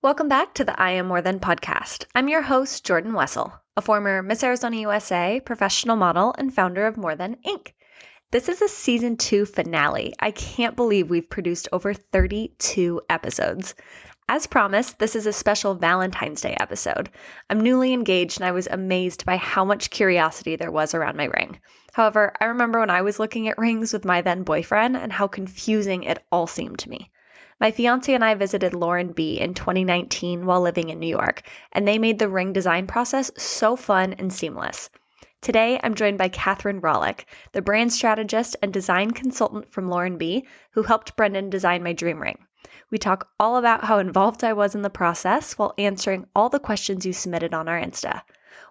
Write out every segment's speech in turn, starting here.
Welcome back to the I Am More Than podcast. I'm your host, Jordan Wessel, a former Miss Arizona USA professional model and founder of More Than Inc. This is a season 2 finale. I can't believe we've produced over 32 episodes. As promised, this is a special Valentine's Day episode. I'm newly engaged and I was amazed by how much curiosity there was around my ring. However, I remember when I was looking at rings with my then boyfriend and how confusing it all seemed to me. My fiancé and I visited Lauren B in 2019 while living in New York, and they made the ring design process so fun and seamless. Today, I'm joined by Kathryn, the brand strategist and design consultant from Lauren B, who helped Brendan design my dream ring. We talk all about how involved I was in the process while answering all the questions you submitted on our Insta.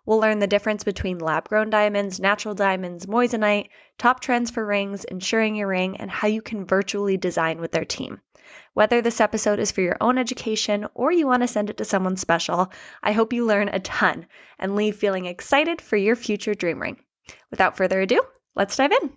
We'll learn the difference between lab-grown diamonds, natural diamonds, moissanite, top trends for rings, insuring your ring, and how you can virtually design with their team. Whether this episode is for your own education or you want to send it to someone special, I hope you learn a ton and leave feeling excited for your future dream ring. Without further ado, let's dive in.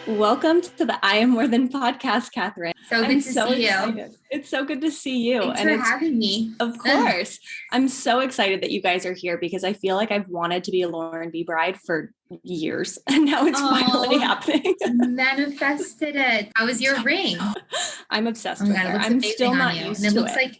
Welcome to the I Am More Than podcast, Kathryn. So good to see you. It's so good to see you. Thanks for having me. Of course. I'm so excited that you guys are here because I feel like I've wanted to be a Lauren B bride for years and now it's finally happening. Manifested it. How was your ring? I'm obsessed with it. I'm still not used to it. And it looks like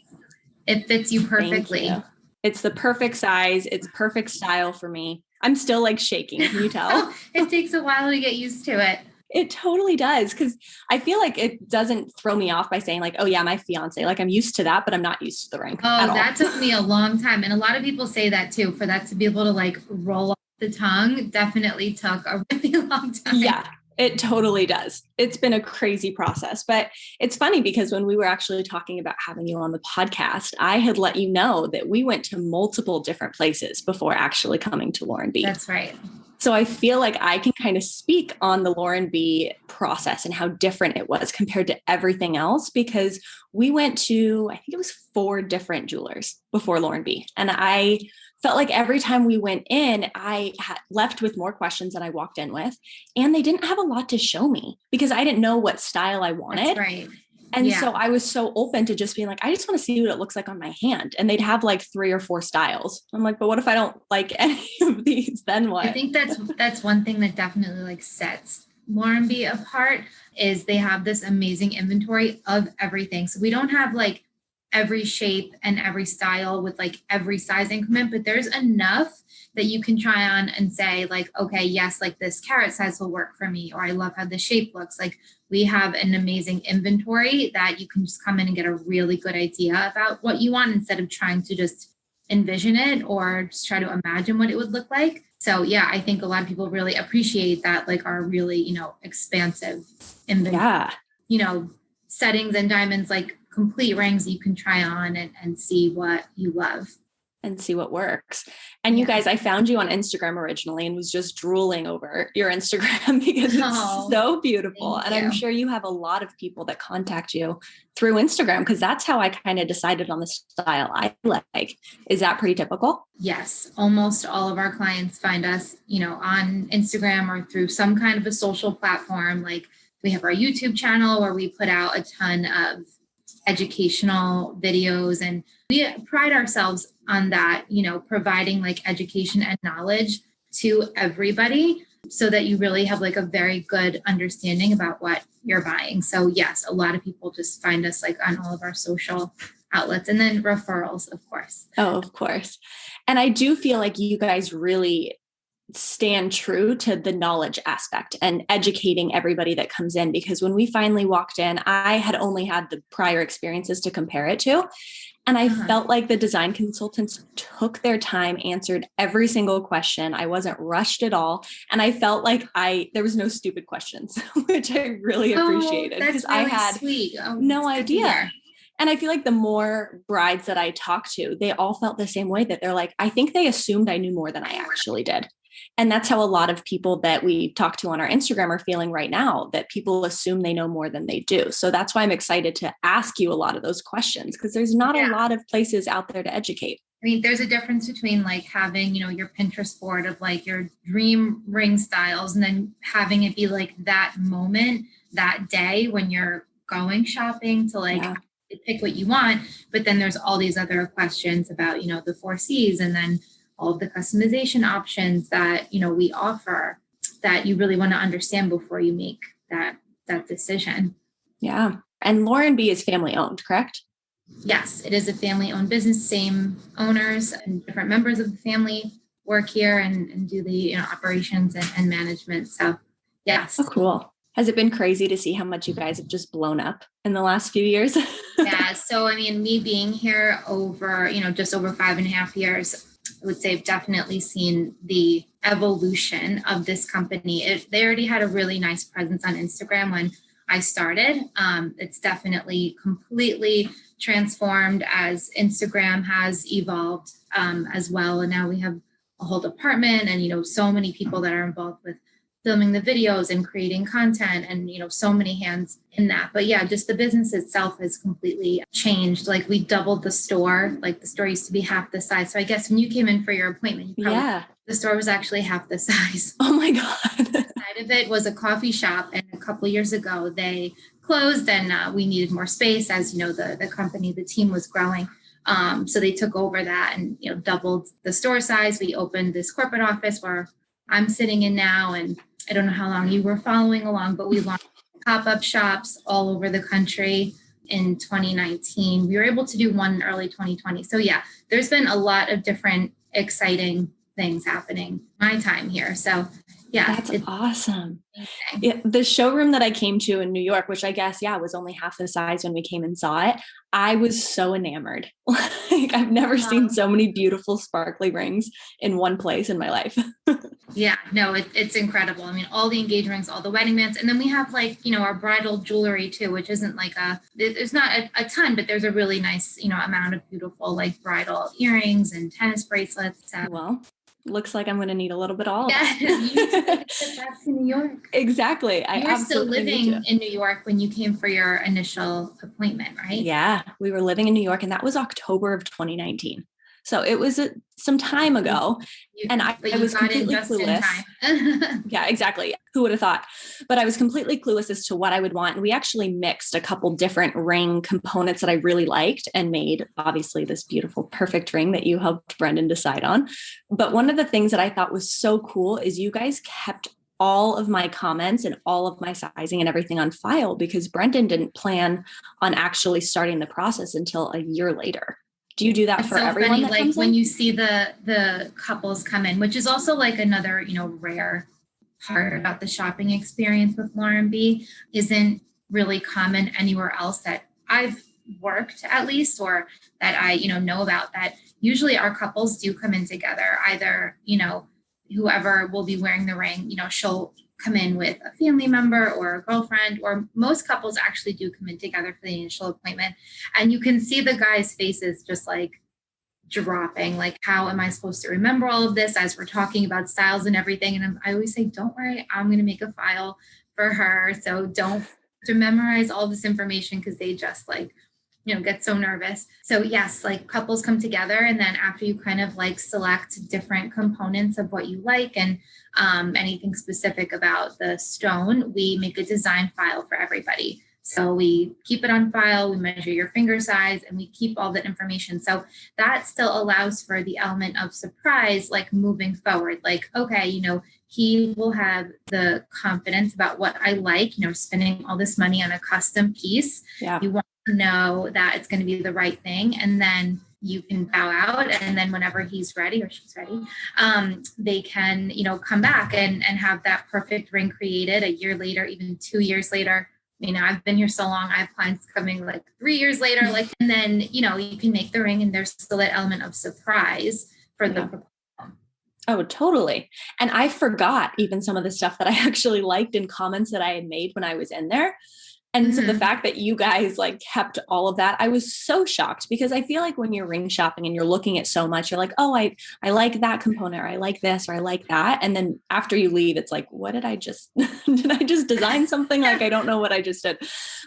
it fits you perfectly. You. It's the perfect size. It's perfect style for me. I'm still like shaking. Can you tell? It takes a while to get used to it. It totally does. Cause I feel like it doesn't throw me off by saying like, oh yeah, my fiance, like I'm used to that, but I'm not used to the ring. Oh, that took me a long time. And a lot of people say that too, for that to be able to like roll off the tongue definitely took a really long time. Yeah, it totally does. It's been a crazy process, but it's funny because when we were actually talking about having you on the podcast, I had let you know that we went to multiple different places before actually coming to Lauren B. That's right. So I feel like I can kind of speak on the Lauren B process and how different it was compared to everything else, because we went to, I think it was 4 different jewelers before Lauren B. And I felt like every time we went in, I had left with more questions than I walked in with. And they didn't have a lot to show me because I didn't know what style I wanted. That's right. And so I was so open to just being like, I just want to see what it looks like on my hand. And they'd have like 3 or 4 styles. I'm like, but what if I don't like any of these? Then what? I think that's one thing that definitely like sets Lauren B apart is they have this amazing inventory of everything. So we don't have like every shape and every style with like every size increment, but there's enough that you can try on and say like, okay, yes, like this carat size will work for me, or I love how the shape looks. Like we have an amazing inventory that you can just come in and get a really good idea about what you want instead of trying to just envision it or just try to imagine what it would look like. So yeah, I think a lot of people really appreciate that, like our really, expansive inventory, settings and diamonds, like complete rings you can try on and see what you love. And see what works. And you guys, I found you on Instagram originally and was just drooling over your Instagram because it's so beautiful. And I'm sure you have a lot of people that contact you through Instagram because that's how I kind of decided on the style I like. Is that pretty typical? Yes. Almost all of our clients find us, on Instagram or through some kind of a social platform. Like we have our YouTube channel where we put out a ton of educational videos, and we pride ourselves on that, providing like education and knowledge to everybody so that you really have like a very good understanding about what you're buying. So yes, a lot of people just find us like on all of our social outlets, and then referrals, of course. Oh, of course. And I do feel like you guys really stand true to the knowledge aspect and educating everybody that comes in, because when we finally walked in, I had only had the prior experiences to compare it to. And I felt like the design consultants took their time, answered every single question. I wasn't rushed at all. And I felt like there was no stupid questions, which I really appreciated because really I had no idea. And I feel like the more brides that I talked to, they all felt the same way, that they're like, I think they assumed I knew more than I actually did. And that's how a lot of people that we talk to on our Instagram are feeling right now, that people assume they know more than they do. So that's why I'm excited to ask you a lot of those questions, because there's not a lot of places out there to educate. I mean, there's a difference between like having, your Pinterest board of like your dream ring styles and then having it be like that moment that day when you're going shopping to like pick what you want. But then there's all these other questions about, the 4Cs and then all of the customization options that, we offer that you really want to understand before you make that decision. Yeah. And Lauren B is family owned, correct? Yes, it is a family owned business, same owners and different members of the family work here and do the operations and management. So yes. Oh, cool. Has it been crazy to see how much you guys have just blown up in the last few years? Yeah. So, I mean, me being here over, just over 5.5 years, I would say I've definitely seen the evolution of this company. They already had a really nice presence on Instagram when I started. It's definitely completely transformed as Instagram has evolved as well. And now we have a whole department and, so many people that are involved with filming the videos and creating content and, so many hands in that. But yeah, just the business itself has completely changed. Like we doubled the store, like the store used to be half the size. So I guess when you came in for your appointment, the store was actually half the size. Oh my God. Side of it was a coffee shop. And a couple of years ago, they closed and we needed more space as, the company, the team was growing. So they took over that and, doubled the store size. We opened this corporate office where I'm sitting in now, and I don't know how long you were following along, but we launched pop-up shops all over the country in 2019. We were able to do one in early 2020. So yeah, there's been a lot of different exciting things happening my time here. So yeah. That's awesome. Yeah, the showroom that I came to in New York, which I guess, was only half the size when we came and saw it. I was so enamored. Like I've never seen so many beautiful sparkly rings in one place in my life. Yeah, no, it's incredible. I mean, all the engagement rings, all the wedding bands. And then we have like, our bridal jewelry too, which isn't like there's not a ton, but there's a really nice, amount of beautiful like bridal earrings and tennis bracelets. Well, looks like I'm going to need a little bit of all. Yeah, you need to take a trip back to New York. Exactly. You were still living in New York when you came for your initial appointment, right? Yeah, we were living in New York, and that was October of 2019. So it was some time ago, and I was completely clueless. Yeah, exactly. Who would have thought? But I was completely clueless as to what I would want. And we actually mixed a couple different ring components that I really liked and made, obviously, this beautiful, perfect ring that you helped Brendan decide on. But one of the things that I thought was so cool is you guys kept all of my comments and all of my sizing and everything on file, because Brendan didn't plan on actually starting the process until a year later. Do you do that for everyone? Funny, like when you see the couples come in, which is also like another, rare part about the shopping experience with Lauren B, isn't really common anywhere else that I've worked at least, or that I, know about, that usually our couples do come in together. Either, whoever will be wearing the ring, she'll come in with a family member or a girlfriend, or most couples actually do come in together for the initial appointment. And you can see the guys' faces just like dropping, like, how am I supposed to remember all of this as we're talking about styles and everything? And I always say, don't worry, I'm going to make a file for her. So don't to memorize all this information, because they just like, get so nervous. So yes, like couples come together, and then after you kind of like select different components of what you like and anything specific about the stone, we make a design file for everybody. So we keep it on file, we measure your finger size, and we keep all that information. So that still allows for the element of surprise, like moving forward, like, okay, he will have the confidence about what I like, spending all this money on a custom piece. Yeah. You want to know that it's going to be the right thing. And then you can bow out. And then whenever he's ready or she's ready, they can, come back and have that perfect ring created a year later, even 2 years later. I've been here so long, I have clients coming like 3 years later, and then, you can make the ring and there's still that element of surprise for the proposal. Oh, totally. And I forgot even some of the stuff that I actually liked in comments that I had made when I was in there. And so the fact that you guys like kept all of that, I was so shocked, because I feel like when you're ring shopping and you're looking at so much, you're like, oh, I like that component, or I like this, or I like that. And then after you leave, it's like, what did I just, did I just design something? Like, I don't know what I just did.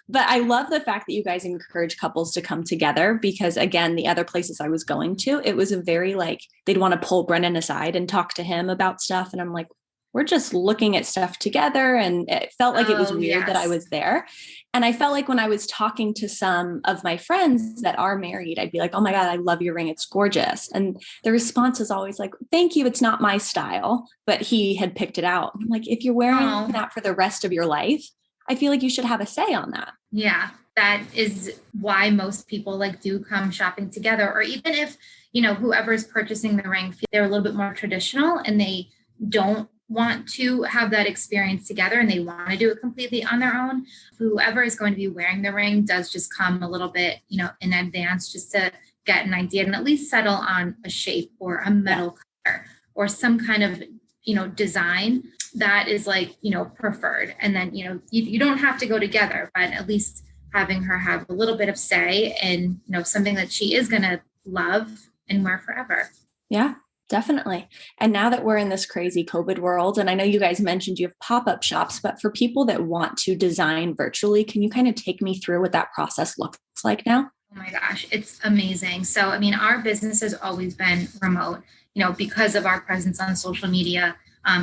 But I love the fact that you guys encourage couples to come together, because again, the other places I was going to, it was a very like, they'd want to pull Brendan aside and talk to him about stuff. And I'm like, we're just looking at stuff together. And it felt like it was weird that I was there. And I felt like when I was talking to some of my friends that are married, I'd be like, oh my God, I love your ring. It's gorgeous. And the response is always like, thank you. It's not my style, but he had picked it out. I'm like, if you're wearing that for the rest of your life, I feel like you should have a say on that. Yeah. That is why most people like do come shopping together, or even if, you know, whoever is purchasing the ring, they're a little bit more traditional and they don't want to have that experience together and they want to do it completely on their own. Whoever is going to be wearing the ring does just come a little bit, you know, in advance just to get an idea and at least settle on a shape or a metal color or some kind of, you know, design that is like, you know, preferred. And then, you know, you don't have to go together, but at least having her have a little bit of say in, you know, something that she is going to love and wear forever. Yeah, definitely. And now that we're in this crazy COVID world, and I know you guys mentioned you have pop-up shops, but for people that want to design virtually, can you kind of take me through what that process looks like now? Oh my gosh, it's amazing. So, I mean, our business has always been remote, you know, because of our presence on social media,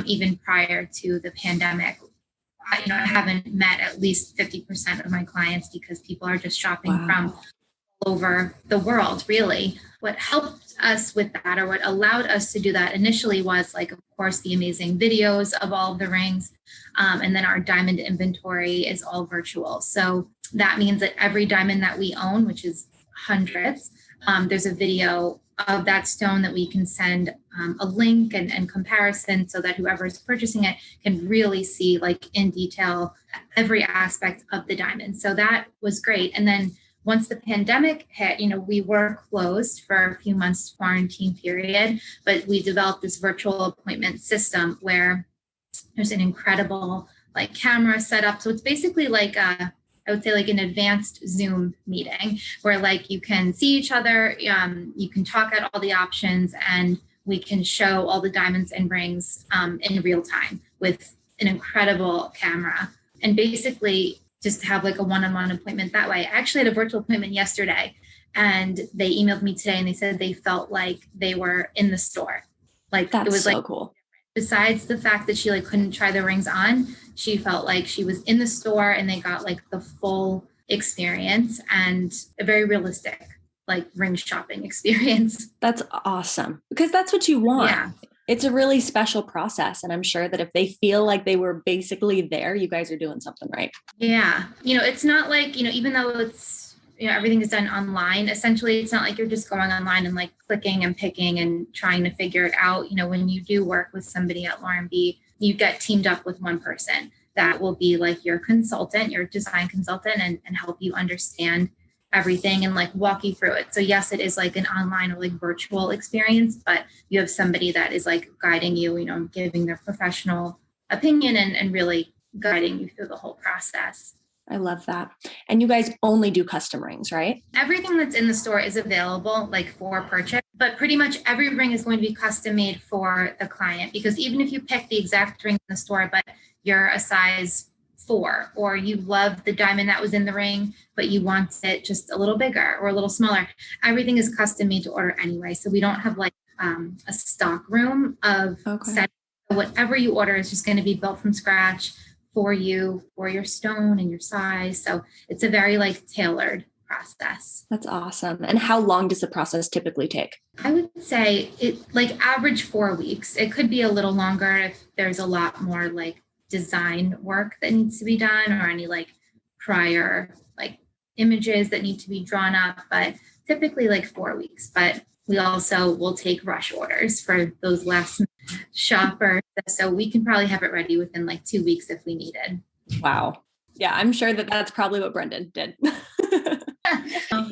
even prior to the pandemic. I haven't met at least 50% of my clients because people are just shopping from all over the world, really. What helped us with that, or what allowed us to do that initially, was like, of course, the amazing videos of all of the rings. And then our diamond inventory is all virtual. So that means that every diamond that we own, which is hundreds, there's a video of that stone that we can send a link and comparison so that whoever is purchasing it can really see like in detail every aspect of the diamond. So that was great. And then once the pandemic hit, you know, we were closed for a few months quarantine period, but we developed this virtual appointment system where there's an incredible like camera set up. So it's basically like I would say like an advanced Zoom meeting where like you can see each other, you can talk at all the options, and we can show all the diamonds and rings in real time with an incredible camera, and basically just have like a one-on-one appointment that way. I actually had a virtual appointment yesterday and they emailed me today and they said they felt like they were in the store. Like That's it was so like cool. Besides the fact that she like couldn't try the rings on, she felt like she was in the store and they got like the full experience and a very realistic like ring shopping experience. That's awesome, because that's what you want. Yeah. It's a really special process. And I'm sure that if they feel like they were basically there, you guys are doing something right. Yeah. You know, it's not like, you know, even though it's, you know, everything is done online, essentially, it's not like you're just going online and like clicking and picking and trying to figure it out. You know, when you do work with somebody at Lauren B, you get teamed up with one person that will be like your consultant, your design consultant, and help you understand everything and like walk you through it. So yes, it is like an online or like virtual experience, but you have somebody that is like guiding you, you know, giving their professional opinion and really guiding you through the whole process. I love that. And you guys only do custom rings, right? Everything that's in the store is available like for purchase, but pretty much every ring is going to be custom made for the client, because even if you pick the exact ring in the store, but you're a size 4, or you love the diamond that was in the ring, but you want it just a little bigger or a little smaller, everything is custom made to order anyway. So we don't have like a stock room of sets. Whatever you order is just going to be built from scratch for you, for your stone and your size. So it's a very like tailored process. That's awesome. And how long does the process typically take? I would say it like average 4 weeks. It could be a little longer if there's a lot more like design work that needs to be done, or any like prior like images that need to be drawn up, but typically like 4 weeks. But we also will take rush orders for those last shoppers. So we can probably have it ready within like 2 weeks if we needed. Wow. Yeah, I'm sure that that's probably what Brendan did.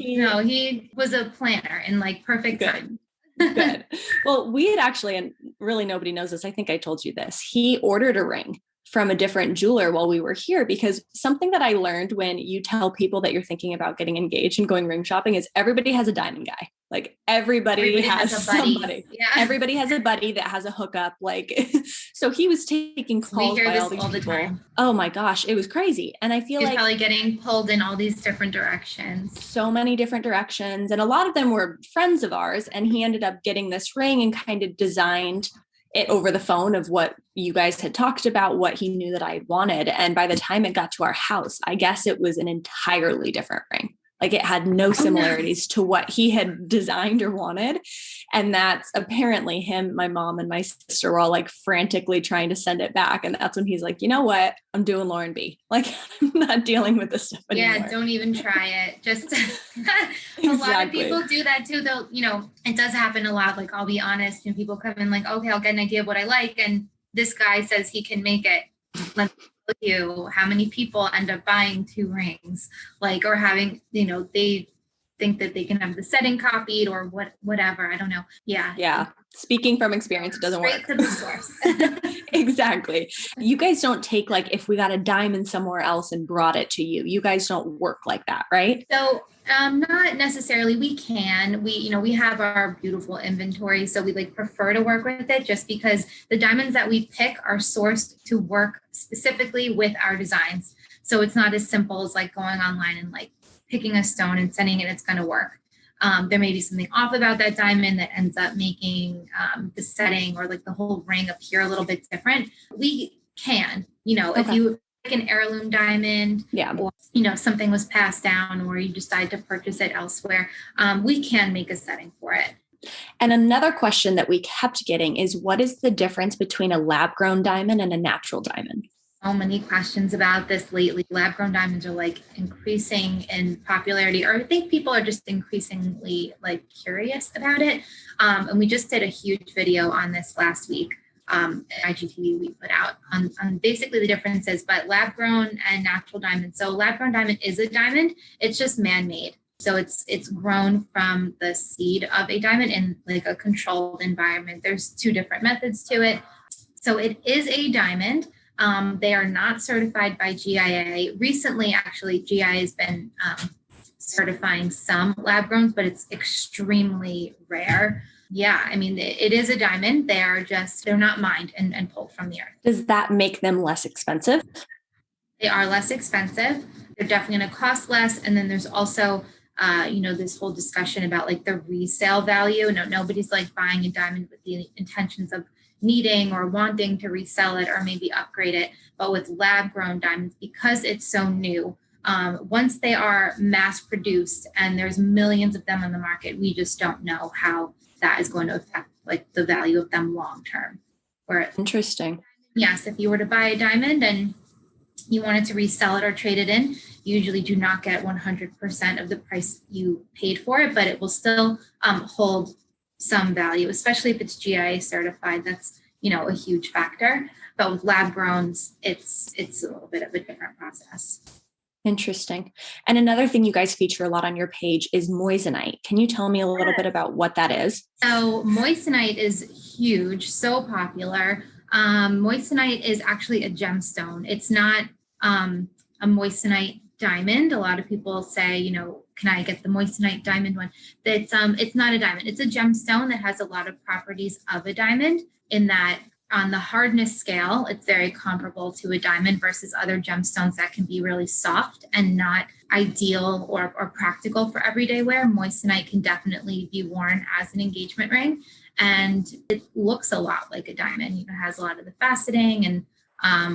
No, he was a planner in like perfect time. Good. Well, we had actually, and really nobody knows this, I think I told you this, he ordered a ring from a different jeweler while we were here, because something that I learned when you tell people that you're thinking about getting engaged and going ring shopping is everybody has a diamond guy. Like everybody has somebody. Yeah. Everybody has a buddy that has a hookup. Like, so he was taking calls by all these people. The time. Oh my gosh, it was crazy. And I feel He's like probably getting pulled in all these different directions. So many different directions. And a lot of them were friends of ours. And he ended up getting this ring and kind of designed it over the phone of what you guys had talked about, what he knew that I wanted. And by the time it got to our house, I guess it was an entirely different ring. Like it had no similarities to what he had designed or wanted. And that's apparently him, my mom and my sister were all like frantically trying to send it back. And that's when he's like, you know what? I'm doing Lauren B. Like I'm not dealing with this stuff anymore. Yeah, don't even try it. Just a lot of people do that too. They'll, it does happen a lot. Like I'll be honest, and people come in like, okay, I'll get an idea of what I like. And this guy says he can make it. Let's tell you how many people end up buying 2 rings, like, or having, they think that they can have the setting copied or whatever. I don't know. Yeah. Yeah. Speaking from experience, it doesn't work. Straight to the source. Exactly. You guys don't take like if we got a diamond somewhere else and brought it to you. You guys don't work like that, right? So not necessarily. We can. We have our beautiful inventory. So we prefer to work with it just because the diamonds that we pick are sourced to work specifically with our designs. So it's not as simple as like going online and like picking a stone and sending it, it's going to work. There may be something off about that diamond that ends up making the setting or like the whole ring appear a little bit different. We can, Okay. if you pick an heirloom diamond, or, something was passed down or you decide to purchase it elsewhere, we can make a setting for it. And another question that we kept getting is what is the difference between a lab grown diamond and a natural diamond? So many questions about this lately. Lab grown diamonds are like increasing in popularity, or I think people are just increasingly like curious about it. And we just did a huge video on this last week. At IGTV we put out on basically the differences, but lab grown and natural diamond. So lab grown diamond is a diamond. It's just man-made. So it's grown from the seed of a diamond in like a controlled environment. There's 2 different methods to it. So it is a diamond. They are not certified by GIA. Recently, actually, GIA has been certifying some lab growns, but it's extremely rare. Yeah, I mean, it is a diamond. They're not mined and pulled from the earth. Does that make them less expensive? They are less expensive. They're definitely going to cost less. And then there's also, this whole discussion about like the resale value. No, nobody's like buying a diamond with the intentions of needing or wanting to resell it or maybe upgrade it. But with lab grown diamonds, because it's so new, once they are mass produced and there's millions of them on the market, we just don't know how that is going to affect like the value of them long term. Interesting. Yes, if you were to buy a diamond and you wanted to resell it or trade it in, you usually do not get 100% of the price you paid for it, but it will still hold some value, especially if it's GIA certified. That's, a huge factor. But with lab growns, it's a little bit of a different process. Interesting. And another thing you guys feature a lot on your page is moissanite. Can you tell me a little bit about what that is? So moissanite is huge, so popular. Moissanite is actually a gemstone. It's not a moissanite diamond. A lot of people say, can I get the moissanite diamond one? It's not a diamond. It's a gemstone that has a lot of properties of a diamond in that on the hardness scale, it's very comparable to a diamond versus other gemstones that can be really soft and not ideal or practical for everyday wear. Moissanite can definitely be worn as an engagement ring, and it looks a lot like a diamond. It has a lot of the faceting and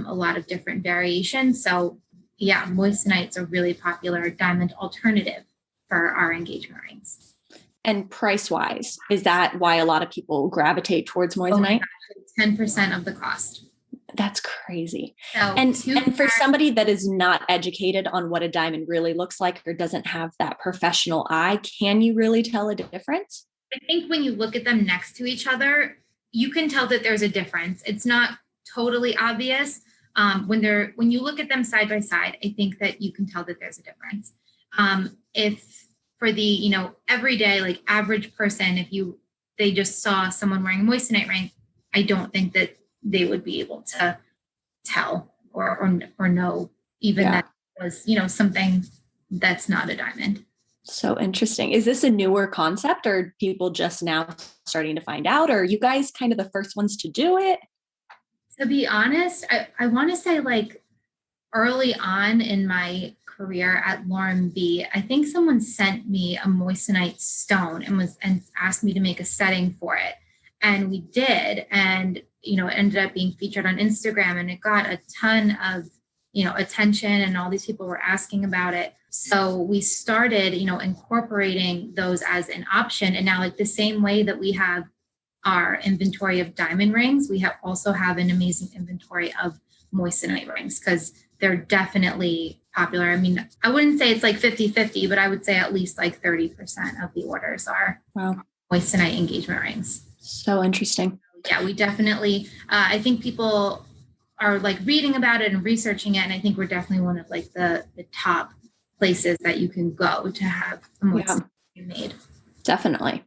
a lot of different variations. So yeah, moissanites are really popular diamond alternative for our engagement rings. And price-wise, is that why a lot of people gravitate towards moissanite? 10% of the cost. That's crazy. So and for somebody that is not educated on what a diamond really looks like or doesn't have that professional eye, can you really tell a difference? I think when you look at them next to each other, you can tell that there's a difference. It's not totally obvious. When you look at them side by side, I think that you can tell that there's a difference. If for the, everyday, like average person, if they just saw someone wearing a moissanite ring, I don't think that they would be able to tell or know even that was, something that's not a diamond. So interesting. Is this a newer concept or are people just now starting to find out? Or are you guys kind of the first ones to do it? To be honest, I want to say like early on in my career at Lauren B, I think someone sent me a moissanite stone and asked me to make a setting for it. And we did. And it ended up being featured on Instagram, and it got a ton of, attention, and all these people were asking about it. So we started, incorporating those as an option. And now, like the same way that we have our inventory of diamond rings, we also have an amazing inventory of moissanite rings, because they're definitely popular. I mean, I wouldn't say it's like 50-50, but I would say at least like 30% of the orders are moissanite engagement rings. So interesting. Yeah, we definitely, I think people are like reading about it and researching it. And I think we're definitely one of like the top places that you can go to have a moissanite made. Definitely.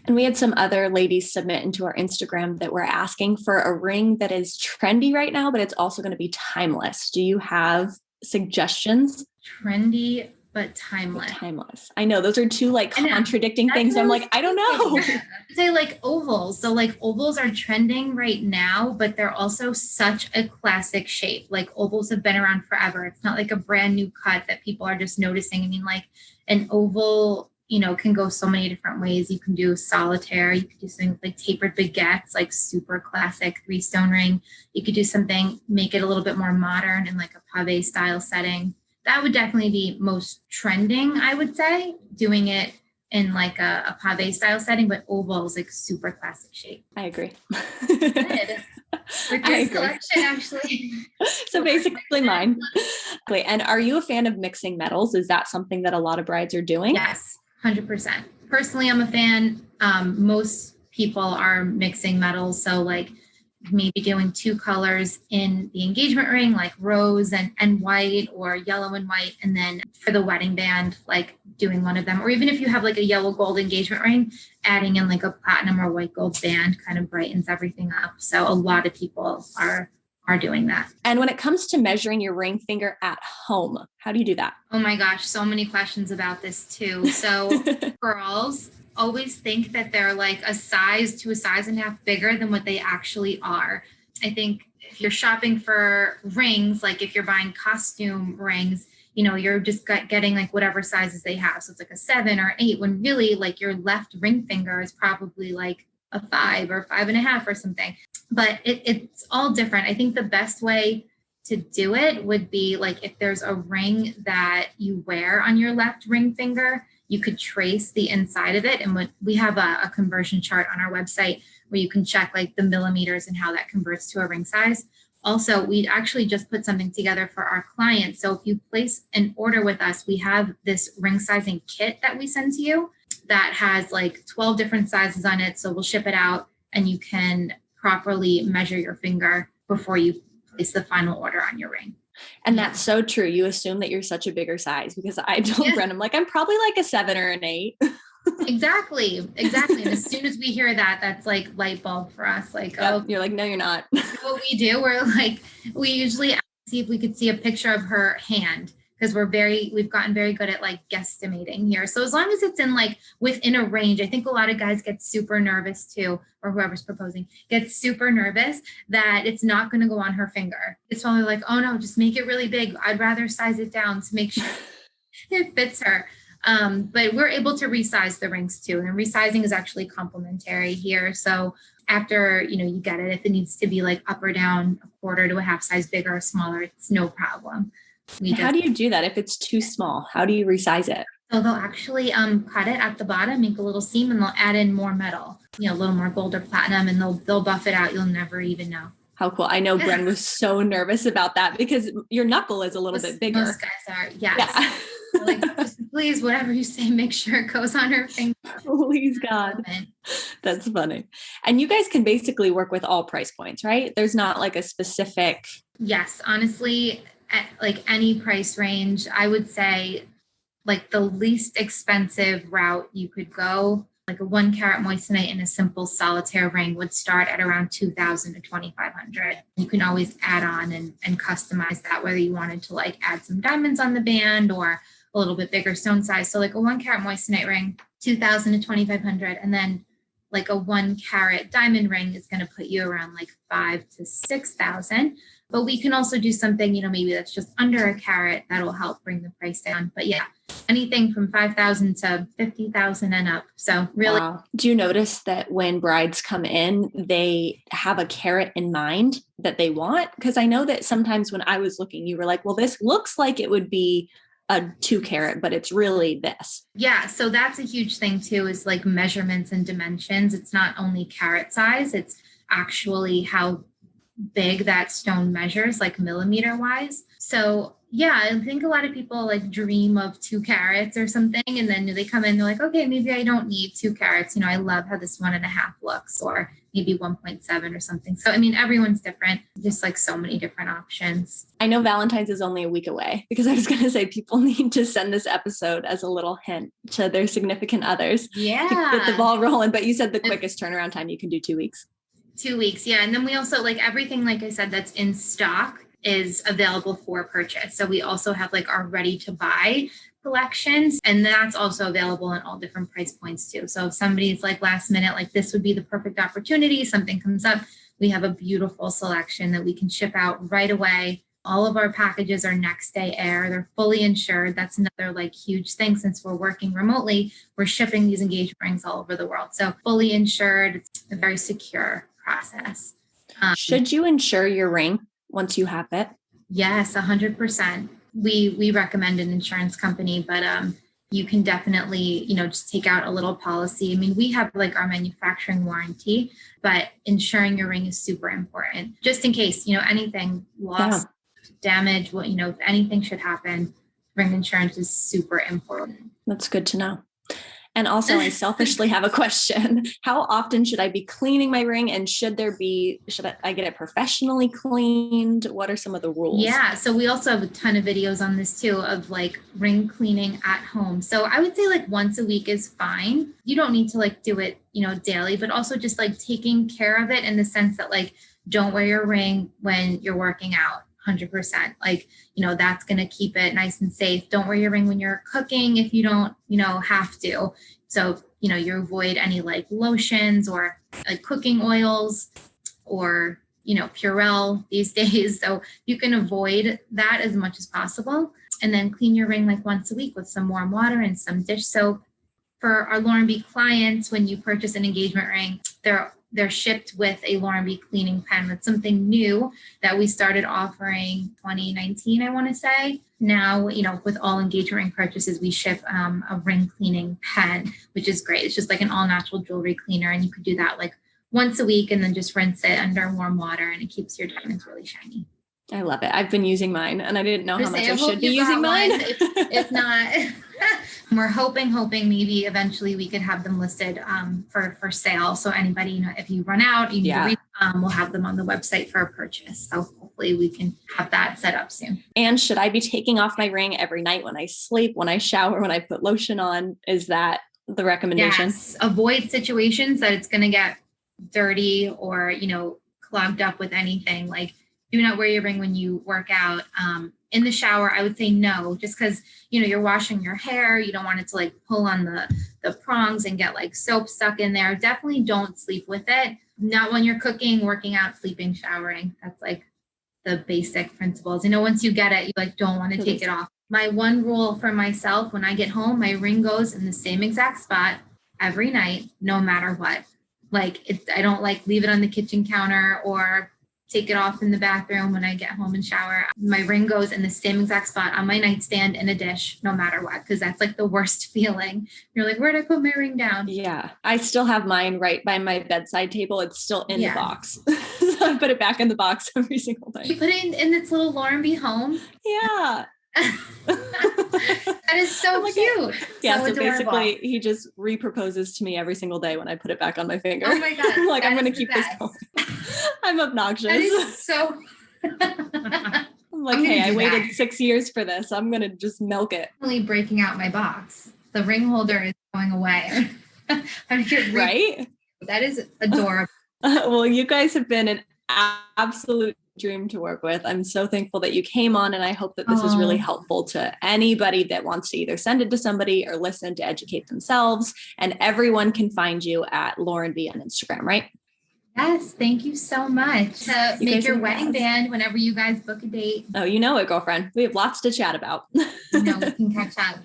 And we had some other ladies submit into our Instagram that were asking for a ring that is trendy right now, but it's also going to be timeless. Do you have suggestions? Trendy, but timeless. Timeless. I know those are two like contradicting things. I'm like, I don't know. I'd say like ovals. So like ovals are trending right now, but they're also such a classic shape. Like ovals have been around forever. It's not like a brand new cut that people are just noticing. I mean, like an oval, can go so many different ways. You can do solitaire. You could do something like tapered baguettes, like super classic 3-stone ring. You could do something, make it a little bit more modern in like a pave style setting. That would definitely be most trending, I would say, doing it in like a pave style setting, but oval is like super classic shape. I agree. Good. With your selection, actually. So basically mine. Wait, and are you a fan of mixing metals? Is that something that a lot of brides are doing? Yes, 100%. Personally, I'm a fan. Most people are mixing metals. So like maybe doing 2 colors in the engagement ring, like rose and white, or yellow and white. And then for the wedding band, like doing one of them, or even if you have like a yellow gold engagement ring, adding in like a platinum or white gold band kind of brightens everything up. So a lot of people are doing that. And when it comes to measuring your ring finger at home, how do you do that? Oh my gosh, so many questions about this too. So girls always think that they're like a size to a size and a half bigger than what they actually are. I think if you're shopping for rings, like if you're buying costume rings, you're just getting like whatever sizes they have. So it's like a 7 or 8, when really like your left ring finger is probably like a 5 or 5.5 or something. But it's all different. I think the best way to do it would be like if there's a ring that you wear on your left ring finger, you could trace the inside of it. And we have a conversion chart on our website where you can check like the millimeters and how that converts to a ring size. Also, we actually just put something together for our clients. So if you place an order with us, we have this ring sizing kit that we send to you that has like 12 different sizes on it. So we'll ship it out and you can properly measure your finger before you place the final order on your ring. And that's so true. You assume that you're such a bigger size, because I don't run. I'm like, I'm probably like a 7 or an 8. Exactly. And as soon as we hear that, that's like light bulb for us. Like, oh, you're like, no, you're not. What we do, we usually see if we could see a picture of her hand, because we've gotten very good at like guesstimating here. So as long as it's in like within a range, I think a lot of guys get super nervous too, or whoever's proposing gets super nervous that it's not going to go on her finger. It's probably like, oh no, just make it really big. I'd rather size it down to make sure it fits her. But we're able to resize the rings too. And resizing is actually complimentary here. So after, you get it, if it needs to be like up or down a quarter to a half size bigger or smaller, it's no problem. How do you do that if it's too small? How do you resize it? So they'll actually cut it at the bottom, make a little seam, and they'll add in more metal, a little more gold or platinum, and they'll buff it out. You'll never even know. How cool. I know Bren was so nervous about that because your knuckle is a little bit bigger. Most guys are, yes. Yeah. Like, just please, whatever you say, make sure it goes on her finger. Please, God. That's funny. And you guys can basically work with all price points, right? There's not like a specific. Yes, honestly, at like any price range, I would say like the least expensive route you could go, like a 1 carat moissanite in a simple solitaire ring, would start at around $2,000 to $2,500. You can always add on and customize that, whether you wanted to like add some diamonds on the band or a little bit bigger stone size. So like a 1 carat moissanite ring, $2,000 to $2,500. And then like a 1 carat diamond ring is going to put you around like 5,000 to 6,000. But we can also do something, maybe that's just under a carat that'll help bring the price down. But yeah, anything from 5,000 to 50,000 and up. So really. Wow. Do you notice that when brides come in, they have a carat in mind that they want? Because I know that sometimes when I was looking, you were like, well, this looks like it would be a 2 carat, but it's really this. Yeah. So that's a huge thing too, is like measurements and dimensions. It's not only carat size, it's actually how big that stone measures, like millimeter wise. So yeah, I think a lot of people like dream of 2 carats or something. And then they come in, they're like, okay, maybe I don't need 2 carats. I love how this 1.5 looks, or maybe 1.7 or something. So, everyone's different, just like so many different options. I know Valentine's is only a week away, because I was going to say people need to send this episode as a little hint to their significant others. Yeah. To get the ball rolling. But you said the quickest turnaround time you can do 2 weeks. 2 weeks. Yeah. And then we also like everything, like I said, that's in stock is available for purchase. So we also have like our ready to buy collections, and that's also available in all different price points too. So if somebody's like last minute, like this would be the perfect opportunity, something comes up, we have a beautiful selection that we can ship out right away. All of our packages are next day air. They're fully insured. That's another like huge thing. Since we're working remotely, we're shipping these engagement rings all over the world. So fully insured, it's a very secure process. Should you insure your ring once you have it? Yes, 100%. We recommend an insurance company, but you can definitely, just take out a little policy. We have like our manufacturing warranty, but insuring your ring is super important, just in case, anything lost, damage, if anything should happen, ring insurance is super important. That's good to know. And also, I selfishly have a question. How often should I be cleaning my ring? And should I get it professionally cleaned? What are some of the rules? Yeah. So we also have a ton of videos on this too, of like ring cleaning at home. So I would say like once a week is fine. You don't need to like do it, daily, but also just like taking care of it in the sense that like, don't wear your ring when you're working out. 100%. Like, that's going to keep it nice and safe. Don't wear your ring when you're cooking if you don't, have to. So, you avoid any like lotions or like cooking oils or, Purell these days. So you can avoid that as much as possible. And then clean your ring like once a week with some warm water and some dish soap. For our Lauren B clients, when you purchase an engagement ring, they're shipped with a Lauren B cleaning pen. That's something new that we started offering 2019, I want to say. Now, with all engagement ring purchases, we ship a ring cleaning pen, which is great. It's just like an all natural jewelry cleaner. And you could do that like once a week and then just rinse it under warm water, and it keeps your diamonds really shiny. I love it. I've been using mine, and I didn't know how much I should be using mine. If not, we're hoping maybe eventually we could have them listed for sale. So anybody, if you run out, you need to read, we'll have them on the website for a purchase. So hopefully we can have that set up soon. And should I be taking off my ring every night when I sleep, when I shower, when I put lotion on? Is that the recommendation? Yes. Avoid situations that it's going to get dirty or, clogged up with anything. Like, do not wear your ring when you work out. In the shower, I would say no, just because, you're washing your hair. You don't want it to like pull on the prongs and get like soap stuck in there. Definitely don't sleep with it. Not when you're cooking, working out, sleeping, showering. That's like the basic principles. Once you get it, you like don't want to take it off. My one rule for myself, when I get home, my ring goes in the same exact spot every night, no matter what. Like I don't like leave it on the kitchen counter or take it off in the bathroom when I get home and shower. My ring goes in the same exact spot on my nightstand in a dish, no matter what, because that's like the worst feeling. You're like, where'd I put my ring down? Yeah. I still have mine right by my bedside table. It's still in the box. So I put it back in the box every single day. You put it in its little Lauren B home? Yeah. That is so cute. Yeah. So basically he just reproposes to me every single day when I put it back on my finger. Oh my God. I'm like, I'm going to keep this going. I'm obnoxious. That is so. I'm like, hey, I waited 6 years for this. I'm going to just milk it. Really breaking out my box. The ring holder is going away. Right? That is adorable. Well, you guys have been an absolute dream to work with. I'm so thankful that you came on, and I hope that this is really helpful to anybody that wants to either send it to somebody or listen to educate themselves. And everyone can find you at Lauren V on Instagram, right? Yes, thank you so much. To make your wedding band whenever you guys book a date. Oh, you know it, girlfriend. We have lots to chat about. We can catch up.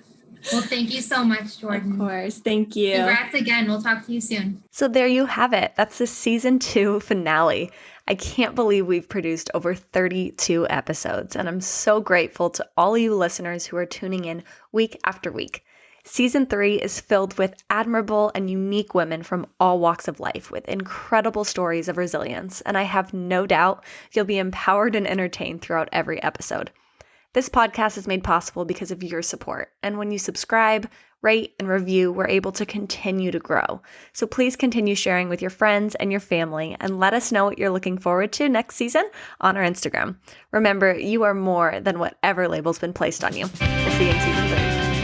Well, thank you so much, Jordan. Of course. Thank you. Congrats again. We'll talk to you soon. So there you have it. That's the season 2 finale. I can't believe we've produced over 32 episodes, and I'm so grateful to all you listeners who are tuning in week after week. Season 3 is filled with admirable and unique women from all walks of life with incredible stories of resilience, and I have no doubt you'll be empowered and entertained throughout every episode. This podcast is made possible because of your support, and when you subscribe, rate, and review, we're able to continue to grow. So please continue sharing with your friends and your family, and let us know what you're looking forward to next season on our Instagram. Remember, you are more than whatever label's been placed on you. We'll see you in season 3.